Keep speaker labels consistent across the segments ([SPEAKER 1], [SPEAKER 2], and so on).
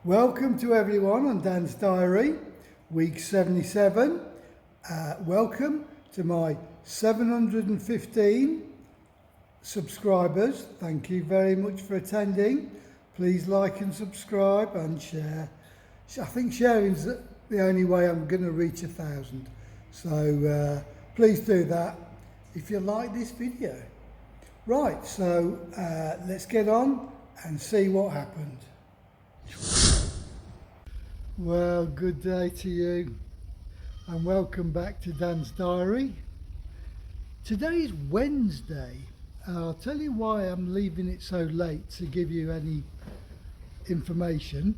[SPEAKER 1] Welcome to everyone on Dan's Diary, week 77. Welcome to my 715 subscribers. Thank you very much for attending. Please like and subscribe and share. I think sharing's the only way I'm going to reach 1,000. So please do that if you like this video. Right, so let's get on and see what happened. Well, good day to you and welcome back to Dan's Diary. Today is Wednesday. I'll tell you why I'm leaving it so late to give you any information.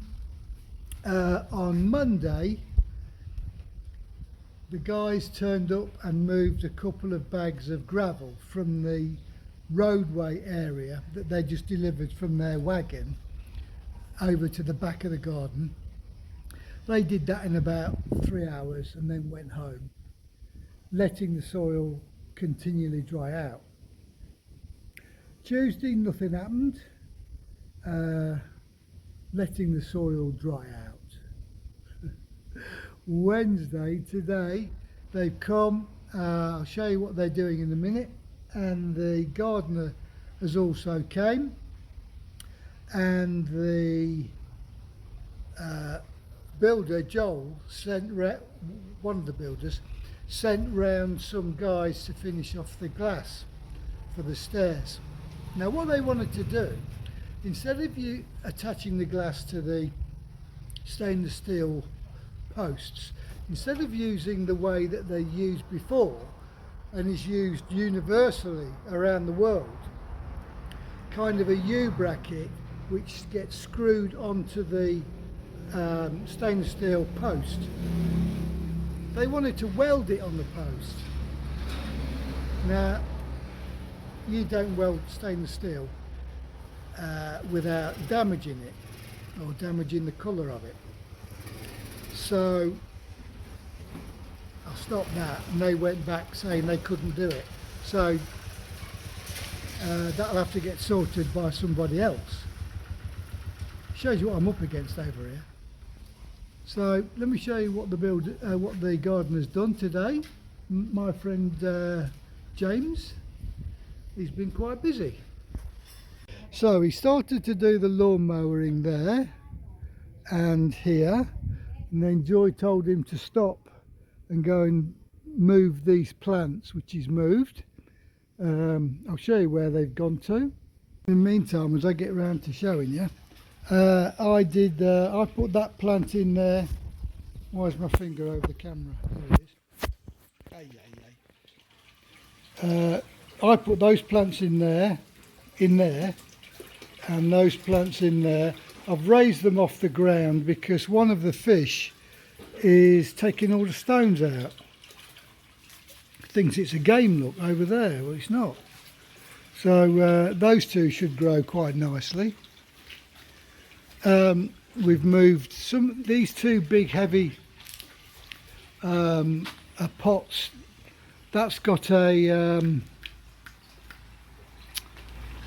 [SPEAKER 1] On Monday, the guys turned up and moved a couple of bags of gravel from the roadway area that they just delivered from their wagon over to the back of the garden. They did that in about 3 hours and then went home, letting the soil continually dry out. Tuesday, nothing happened, letting the soil dry out. Wednesday, today, they've come, I'll show you what they're doing in a minute, and the gardener has also came, and the builder Joel one of the builders sent round some guys to finish off the glass for the stairs. Now what they wanted to do, instead of you attaching the glass to the stainless steel posts, instead of using the way that they used before and is used universally around the world, kind of a U-bracket which gets screwed onto the stainless steel post. They wanted to weld it on the post. Now, you don't weld stainless steel without damaging it or damaging the colour of it. So I stopped that and they went back saying they couldn't do it. So that'll have to get sorted by somebody else. Shows you what I'm up against over here. So let me show you what the gardener's done today. My friend James, he's been quite busy. So he started to do the lawn mowing there and here, and then Joy told him to stop and go and move these plants, which he's moved. I'll show you where they've gone to. In the meantime, as I get around to showing you, I put that plant in there. Why is my finger over the camera? There it is. I put those plants in there, and those plants in there. I've raised them off the ground because one of the fish is taking all the stones out. Thinks it's a game look over there. Well, it's not. So those two should grow quite nicely. We've moved these two big heavy pots. That's got a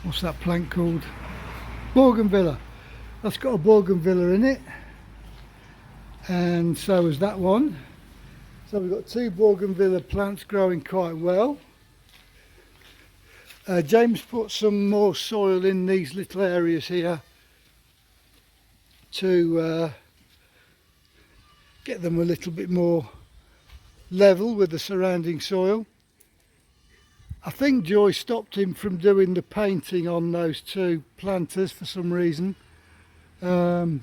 [SPEAKER 1] what's that plant called? Bougainvillea. That's got a bougainvillea in it, and so has that one. So we've got two bougainvillea plants growing quite well. James put some more soil in these little areas here to get them a little bit more level with the surrounding soil. I think Joy stopped him from doing the painting on those two planters for some reason. Right,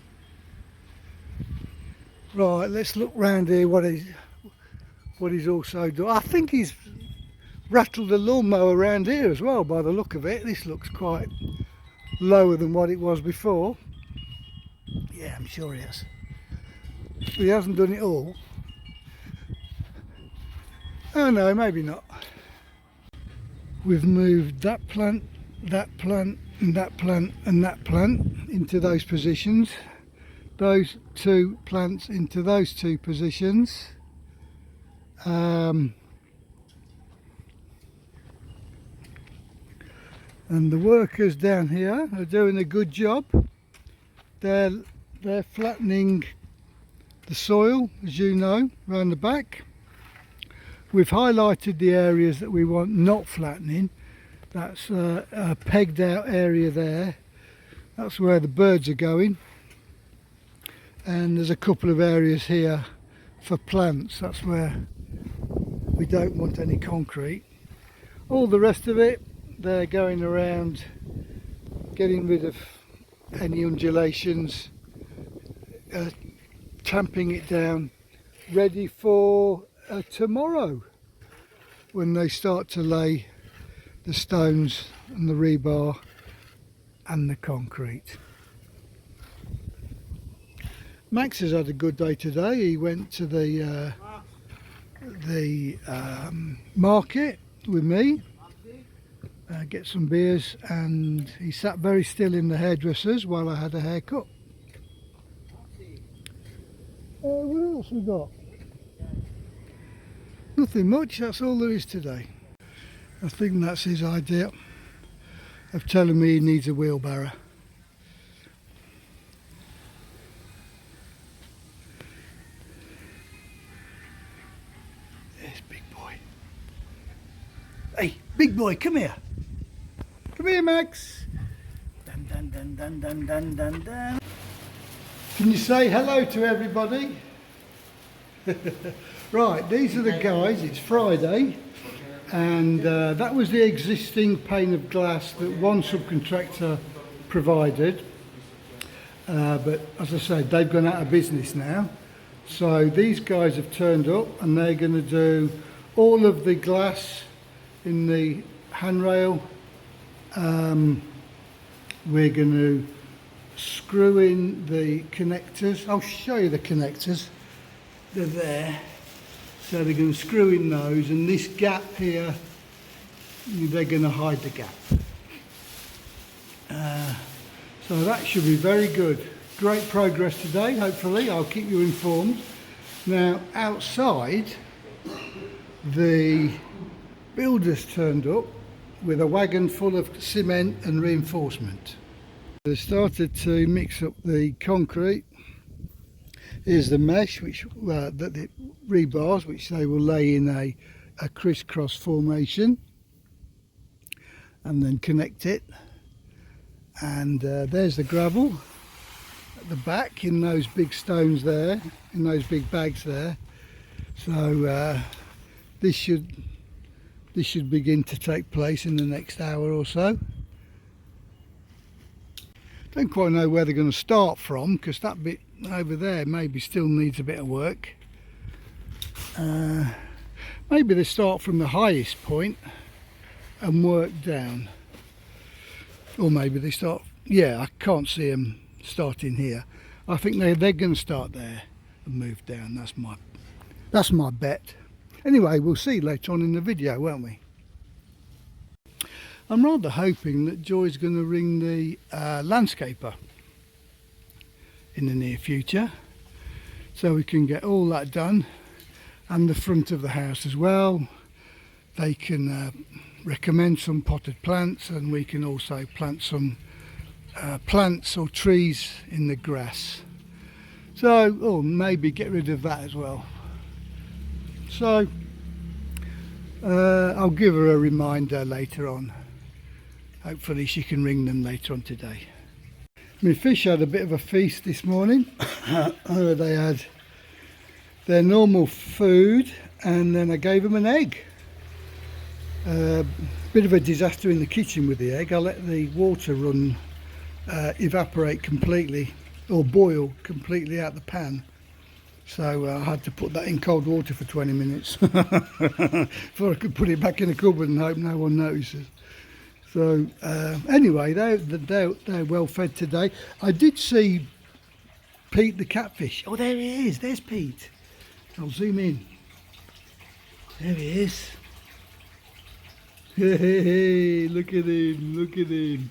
[SPEAKER 1] let's look round here what he's also done. I think he's rattled the lawnmower around here as well by the look of it. This looks quite lower than what it was before. Yeah, I'm sure he has. But he hasn't done it all. Oh no, maybe not. We've moved that plant, that plant, and that plant, and that plant into those positions. Those two plants into those two positions. And the workers down here are doing a good job. They're they're flattening the soil, as you know, around the back. We've highlighted the areas that we want not flattening. That's a pegged out area there. That's where the birds are going. And there's a couple of areas here for plants. That's where we don't want any concrete. All the rest of it, they're going around getting rid of any undulations, tamping it down, ready for tomorrow when they start to lay the stones and the rebar and the concrete. Max has had a good day today. He went to the market with me, get some beers, and he sat very still in the hairdressers while I had a haircut. What else we got? Nothing much, that's all there is today. I think that's his idea of telling me he needs a wheelbarrow. There's big boy. Hey, big boy, come here. Come here, Max. Dun, dun, dun, dun, dun, dun, dun, dun. Can you say hello to everybody? Right, these are the guys. It's Friday, and that was the existing pane of glass that one subcontractor provided, but as I said, they've gone out of business now. So these guys have turned up and they're going to do all of the glass in the handrail. We're going to screw in the connectors. I'll show you the connectors. They're there. So they're going to screw in those, and this gap here, they're going to hide the gap. So that should be very good. Great progress today, hopefully. I'll keep you informed. Now, outside, the builders turned up with a wagon full of cement and reinforcement. They started to mix up the concrete. Here's the mesh, which the rebars, which they will lay in a crisscross formation and then connect it. And there's the gravel at the back in those big stones there, in those big bags there. So this should begin to take place in the next hour or so. Don't quite know where they're going to start from, because that bit over there maybe still needs a bit of work. Maybe they start from the highest point and work down, or maybe they start, yeah, I can't see them starting here. I think they're going to start there and move down. That's my bet. Anyway, we'll see later on in the video, won't we? I'm rather hoping that Joy's going to ring the landscaper in the near future, so we can get all that done, and the front of the house as well. They can recommend some potted plants, and we can also plant some plants or trees in the grass. So, or maybe get rid of that as well. So I'll give her a reminder later on. Hopefully she can ring them later on today. My fish had a bit of a feast this morning. They had their normal food, and then I gave them an egg. Bit of a disaster in the kitchen with the egg. I let the water run, evaporate completely, or boil completely out the pan. So I had to put that in cold water for 20 minutes before I could put it back in the cupboard and hope no one notices. So anyway, they're well fed today. I did see Pete the catfish. Oh, there he is. There's Pete. I'll zoom in. There he is. Hey, look at him, look at him.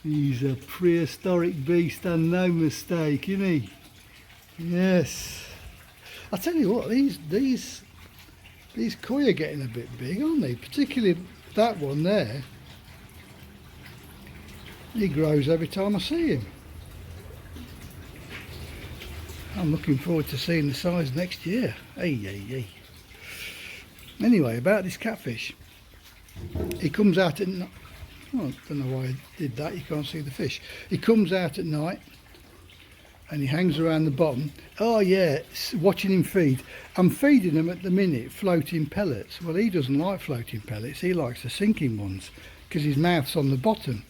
[SPEAKER 1] He's a prehistoric beast and no mistake, isn't he? Yes. I'll tell you what, these koi are getting a bit big, aren't they? Particularly that one there. He grows every time I see him. I'm looking forward to seeing the size next year. Anyway, about this catfish. He comes out at night. Oh, I don't know why I did that, you can't see the fish. He comes out at night and he hangs around the bottom. Oh yeah, watching him feed. I'm feeding him at the minute floating pellets. Well, he doesn't like floating pellets, he likes the sinking ones because his mouth's on the bottom.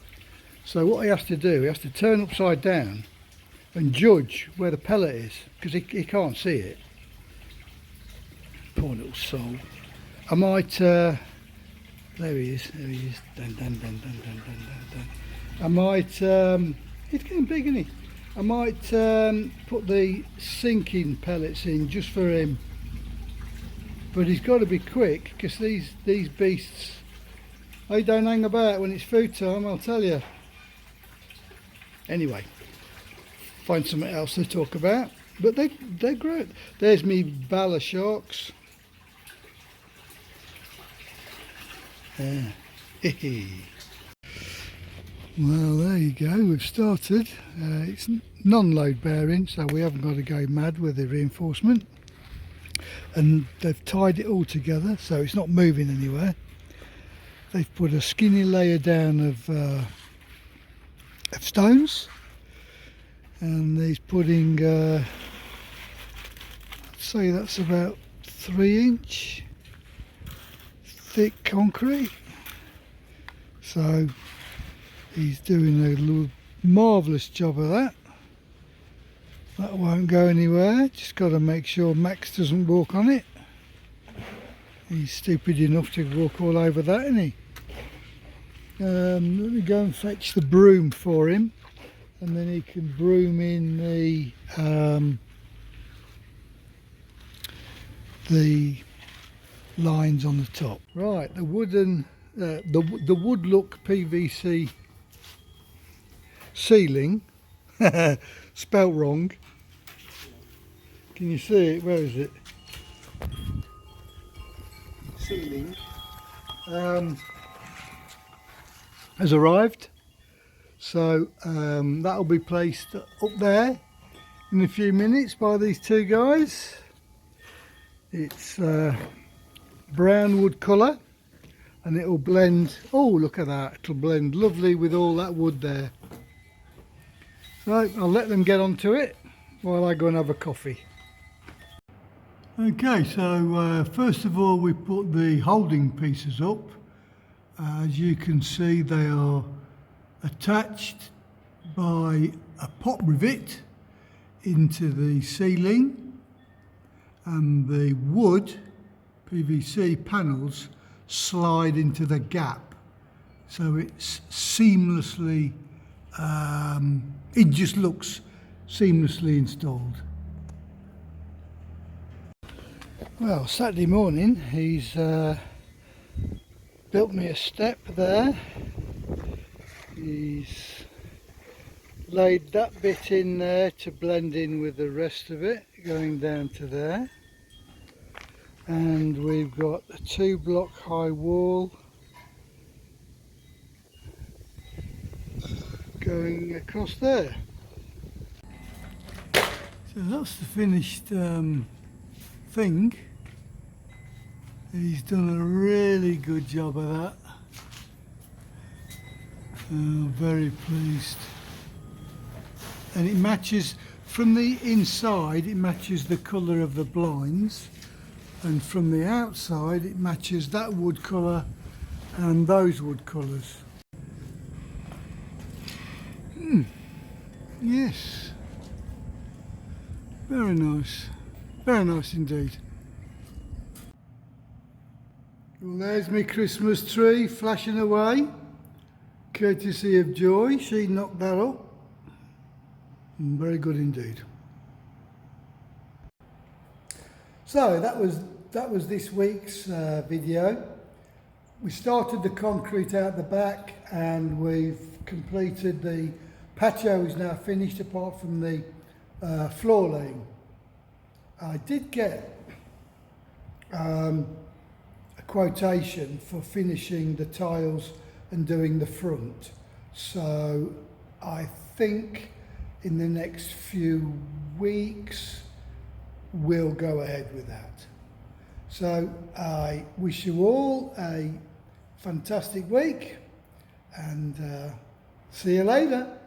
[SPEAKER 1] So what he has to do, he has to turn upside down and judge where the pellet is because he can't see it. Poor little soul. I might, there he is, dun, dun, dun, dun, dun, dun, dun, dun. I might, he's getting big, isn't he? I might put the sinking pellets in just for him, but he's got to be quick because these beasts, they don't hang about when it's food time, I'll tell you. Anyway, find something else to talk about, but they're great. There's me bala sharks. Well, there you go, we've started. It's non-load bearing, so we haven't got to go mad with the reinforcement. And they've tied it all together, so it's not moving anywhere. They've put a skinny layer down of stones, and he's putting, I'd say that's about 3-inch thick concrete. So he's doing a marvellous job of that. That won't go anywhere, just got to make sure Max doesn't walk on it. He's stupid enough to walk all over that, isn't he? Let me go and fetch the broom for him, and then he can broom in the lines on the top. Right, the wooden, the wood look PVC ceiling, spelt wrong. Can you see it? Where is it? Ceiling. Has arrived, so that'll be placed up there in a few minutes by these two guys. It's brown wood colour, and it'll blend, oh look at that, it'll blend lovely with all that wood there. So I'll let them get onto it while I go and have a coffee. Okay, so first of all we put the holding pieces up. As you can see, they are attached by a pop rivet into the ceiling, and the wood PVC panels slide into the gap, so it's seamlessly, it just looks seamlessly installed. Well, Saturday morning he's built me a step there. He's laid that bit in there to blend in with the rest of it, going down to there. And we've got a 2-block high wall going across there. So that's the finished thing. He's done a really good job of that. Very pleased. And it matches, from the inside it matches the colour of the blinds, and from the outside it matches that wood colour and those wood colours. Yes, very nice indeed. Well, there's my Christmas tree flashing away, courtesy of Joy. She knocked that up. Very good indeed. So that was this week's video. We started the concrete out the back, and we've completed the patio. Is now finished apart from the floor laying. I did get a quotation for finishing the tiles and doing the front, so I think in the next few weeks we'll go ahead with that. So I wish you all a fantastic week and see you later.